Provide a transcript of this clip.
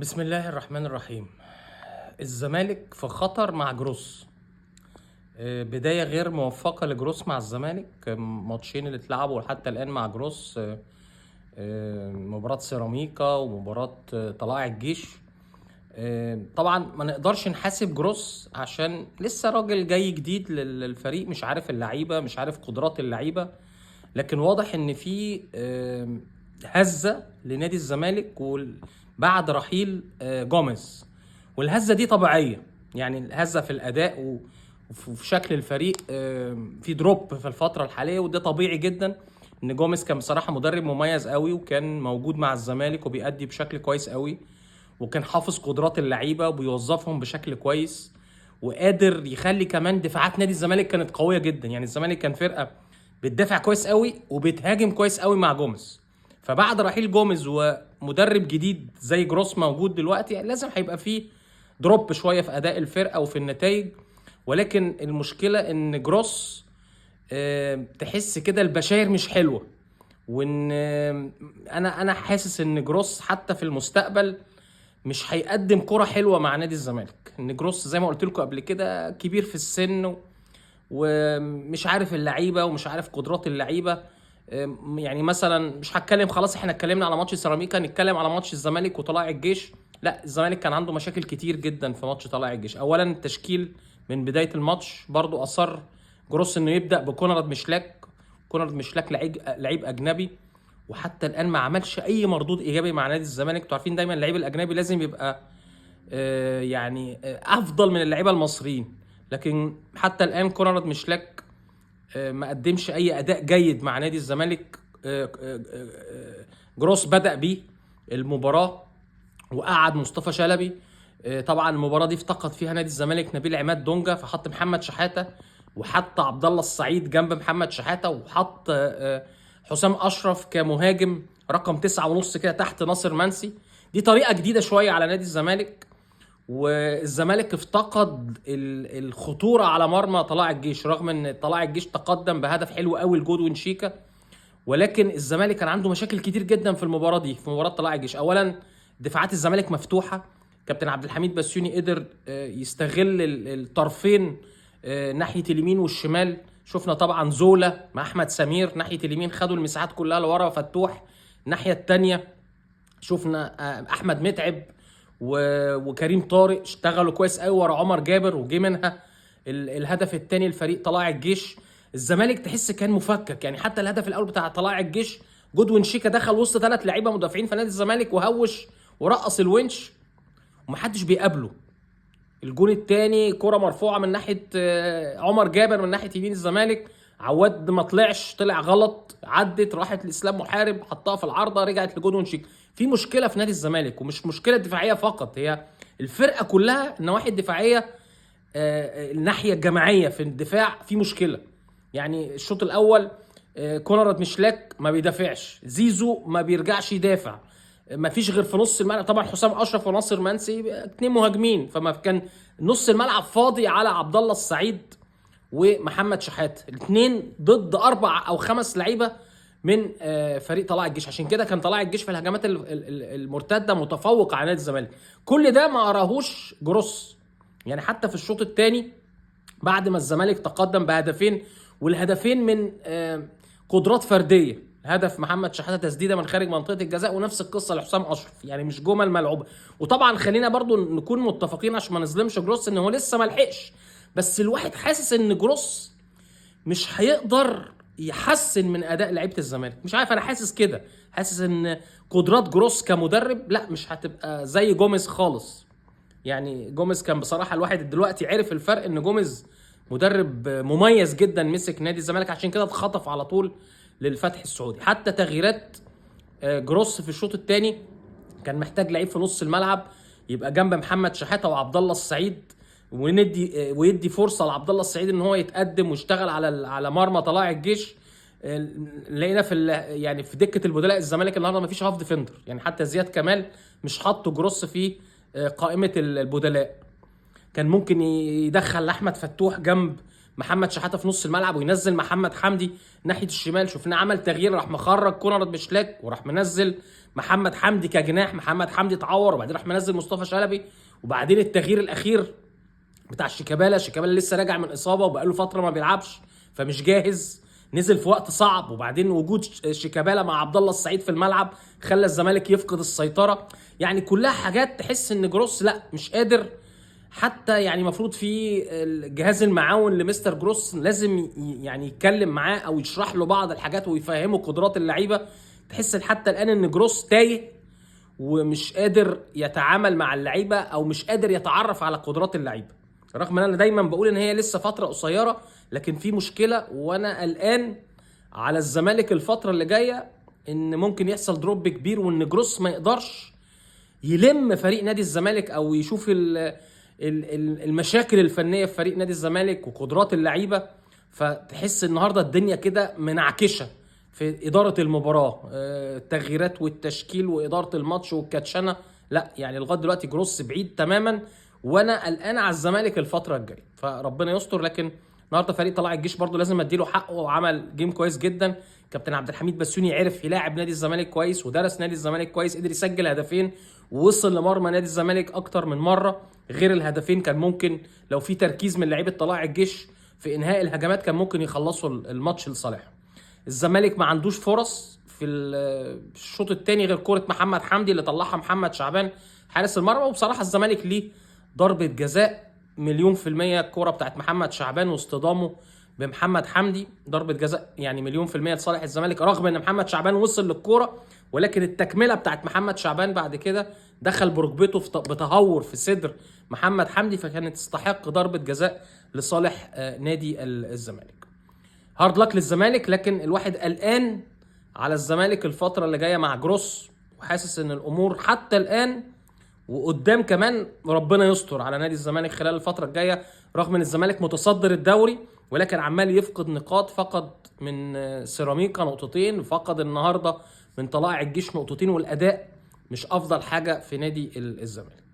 بسم الله الرحمن الرحيم. الزمالك في خطر مع جروس. بداية غير موفقة لجروس مع الزمالك. ماتشين اللي اتلعبوا حتى الآن مع جروس، مباراة سيراميكا ومباراة طلائع الجيش. طبعا ما نقدرش نحاسب جروس عشان لسه راجل جاي جديد للفريق، مش عارف اللعيبة، مش عارف قدرات اللعيبة. لكن واضح ان في هزة لنادي الزمالك بعد رحيل جوميز. والهزة دي طبيعية، يعني الهزة في الأداء وفي شكل الفريق، في دروب في الفترة الحالية، وده طبيعي جدا. ان جوميز كان بصراحة مدرب مميز قوي، وكان موجود مع الزمالك وبيأدي بشكل كويس قوي، وكان حافظ قدرات اللعيبة وبيوظفهم بشكل كويس، وقادر يخلي كمان دفاعات نادي الزمالك كانت قوية جدا. يعني الزمالك كان فرقة بتدافع كويس قوي وبتهاجم كويس قوي مع جوميز. فبعد رحيل جوميز ومدرب جديد زي جروس موجود دلوقتي، يعني لازم هيبقى فيه دروب شويه في اداء الفرقه وفي النتائج. ولكن المشكله ان جروس تحس كده البشاير مش حلوه. وان انا حاسس ان جروس حتى في المستقبل مش هيقدم كرة حلوه مع نادي الزمالك. ان جروس زي ما قلت لكم قبل كده كبير في السن، ومش عارف اللعيبه ومش عارف قدرات اللعيبه. يعني مثلا مش هتكلم، خلاص احنا اتكلمنا على ماتش سيراميكا، نتكلم على ماتش الزمالك وطلائع الجيش. لا، الزمالك كان عنده مشاكل كتير جدا في ماتش طلائع الجيش. اولا التشكيل من بدايه الماتش برضو اصر جروس انه يبدا بكونراد مشلاك. كونراد مشلاك لعيب اجنبي، وحتى الان ما عملش اي مردود ايجابي مع نادي الزمالك. انتوا عارفين دايما اللعيب الاجنبي لازم يبقى افضل من اللعيبه المصريين. لكن حتى الان كونراد مشلاك ما قدمش اي اداء جيد مع نادي الزمالك. جروس بدأ بيه المباراه وقعد مصطفى شلبي. طبعا المباراه دي افتقد فيها نادي الزمالك نبيل عماد دونجا، فحط محمد شحاته وحط عبد الله السعيد جنب محمد شحاته، وحط حسام اشرف كمهاجم رقم 9.5 كده تحت ناصر منسي. دي طريقه جديده شويه على نادي الزمالك. والزمالك افتقد الخطوره على مرمى طلائع الجيش، رغم ان طلائع الجيش تقدم بهدف حلو قوي لجودوين شيكا. ولكن الزمالك كان عنده مشاكل كتير جدا في المباراه دي، في مباراه طلائع الجيش. اولا دفاعات الزمالك مفتوحه، كابتن عبد الحميد بسيوني قدر يستغل الطرفين ناحيه اليمين والشمال. شفنا طبعا زولا مع احمد سمير ناحيه اليمين خدوا المساحات كلها لورا، فتوح الناحيه الثانيه. شفنا احمد متعب وكريم طارق اشتغلوا كويس قوي ورا عمر جابر، وجي منها الهدف الثاني لفريق طلائع الجيش. الزمالك تحس كان مفكك، يعني حتى الهدف الاول بتاع طلائع الجيش جودوين شيكا دخل وسط 3 لعيبه مدافعين في نادي الزمالك وهوش ورقص الونش ومحدش بيقابله. الجون الثاني كرة مرفوعه من ناحيه عمر جابر من ناحيه يمين الزمالك، عواد ما طلع غلط، عدت راحت لاسلام محارب حطها في العارضه رجعت لجودوين شيك. في مشكله في نادي الزمالك، ومش مشكله دفاعيه فقط، هي الفرقه كلها النواحي الدفاعيه. الناحيه الجماعيه في الدفاع في مشكله. يعني الشوط الاول كونراد مشلاك ما بيدافعش، زيزو ما بيرجعش يدافع، ما فيش غير في نص الملعب طبعا حسام اشرف وناصر منسي 2 مهاجمين، فما كان نص الملعب فاضي على عبد الله السعيد ومحمد شحات، الاثنين ضد 4 أو 5 لعيبه من فريق طلائع الجيش. عشان كده كان طلائع الجيش في الهجمات المرتده متفوق على نادي الزمالك. كل ده ما اراهوش جروس. يعني حتى في الشوط الثاني بعد ما الزمالك تقدم بهدفين، والهدفين من قدرات فرديه، هدف محمد شحاته تسديده من خارج منطقه الجزاء، ونفس القصه لحسام اشرف، يعني مش جمل ملعوبه. وطبعا خلينا برضو نكون متفقين عشان ما نظلمش جروس ان هو لسه ما لحقش، بس الواحد حاسس ان جروس مش هيقدر يحسن من اداء لعيبه الزمالك. مش عارف، انا حاسس كده، حاسس ان قدرات جروس كمدرب لا مش هتبقى زي جوميز خالص. يعني جوميز كان بصراحه الواحد دلوقتي عرف الفرق، ان جوميز مدرب مميز جدا مسك نادي الزمالك، عشان كده اتخطف على طول للفتح السعودي. حتى تغييرات جروس في الشوط الثاني كان محتاج لعيب في نص الملعب يبقى جنب محمد شحاته وعبد الله السعيد، ويدي فرصه لعبد الله السعيد ان هو يتقدم ويشتغل على مرمى طلائع الجيش. لقينا يعني في دكه البدلاء الزمالك النهارده ما فيش هاف ديفندر، يعني حتى زياد كمال مش حاطه جروس في قائمه البدلاء. كان ممكن يدخل احمد فتوح جنب محمد شحاته في نص الملعب وينزل محمد حمدي ناحيه الشمال. شفناه عمل تغيير، راح مخرج كونراد بشلاك وراح منزل محمد حمدي كجناح. محمد حمدي اتعور وبعدين راح منزل مصطفى شلبي. وبعدين التغيير الاخير بتاع شيكابالا لسه راجع من اصابه وبقاله فتره ما بيلعبش فمش جاهز، نزل في وقت صعب. وبعدين وجود شيكابالا مع عبد الله السعيد في الملعب خلى الزمالك يفقد السيطره. يعني كلها حاجات تحس ان جروس لا مش قادر. حتى يعني المفروض في الجهاز المعاون لمستر جروس لازم يعني يتكلم معاه او يشرح له بعض الحاجات ويفهمه قدرات اللعيبه. تحس حتى الان ان جروس تايه ومش قادر يتعامل مع اللعيبه او مش قادر يتعرف على قدرات اللعيبه. رغم ان انا دايما بقول ان هي لسه فتره قصيره، لكن في مشكله وانا قلقان على الزمالك الفتره اللي جايه ان ممكن يحصل دروب كبير وان جروس ما يقدرش يلم فريق نادي الزمالك او يشوف المشاكل الفنيه في فريق نادي الزمالك وقدرات اللعيبه. فتحس النهارده الدنيا كده منعكشه في اداره المباراه، التغييرات والتشكيل واداره الماتش والكاتشنه. لا يعني لغايه دلوقتي جروس بعيد تماما وانا قلقان على الزمالك الفتره الجايه، فربنا يستر. لكن النهارده فريق طلائع الجيش برضو لازم اديله حقه وعمل جيم كويس جدا. كابتن عبد الحميد بسيوني عرف يلاعب نادي الزمالك كويس ودرس نادي الزمالك كويس، قدر يسجل هدفين ووصل لمرمى نادي الزمالك اكتر من مره. غير الهدفين كان ممكن لو في تركيز من لعيبه طلائع الجيش في انهاء الهجمات كان ممكن يخلصوا الماتش لصالحهم. الزمالك ما عندوش فرص في الشوط الثاني غير كره محمد حمدي اللي طلعها محمد شعبان حارس المرمى. وبصراحه الزمالك ليه ضربه جزاء 100% الكره بتاعت محمد شعبان واصطدامه بمحمد حمدي، ضربه جزاء يعني 100% لصالح الزمالك، رغم ان محمد شعبان وصل للكوره ولكن التكمله بتاعت محمد شعبان بعد كده دخل بركبته بتهور في صدر محمد حمدي، فكانت تستحق ضربه جزاء لصالح نادي الزمالك. هارد لك للزمالك، لكن الواحد قلقان على الزمالك الفتره اللي جايه مع جروس، وحاسس ان الامور حتى الان وقدام كمان ربنا يستر على نادي الزمالك خلال الفتره الجايه. رغم ان الزمالك متصدر الدوري ولكن عمال يفقد نقاط، فقد من سيراميكا نقطتين، فقد النهارده من طلائع الجيش نقطتين، والاداء مش افضل حاجه في نادي الزمالك.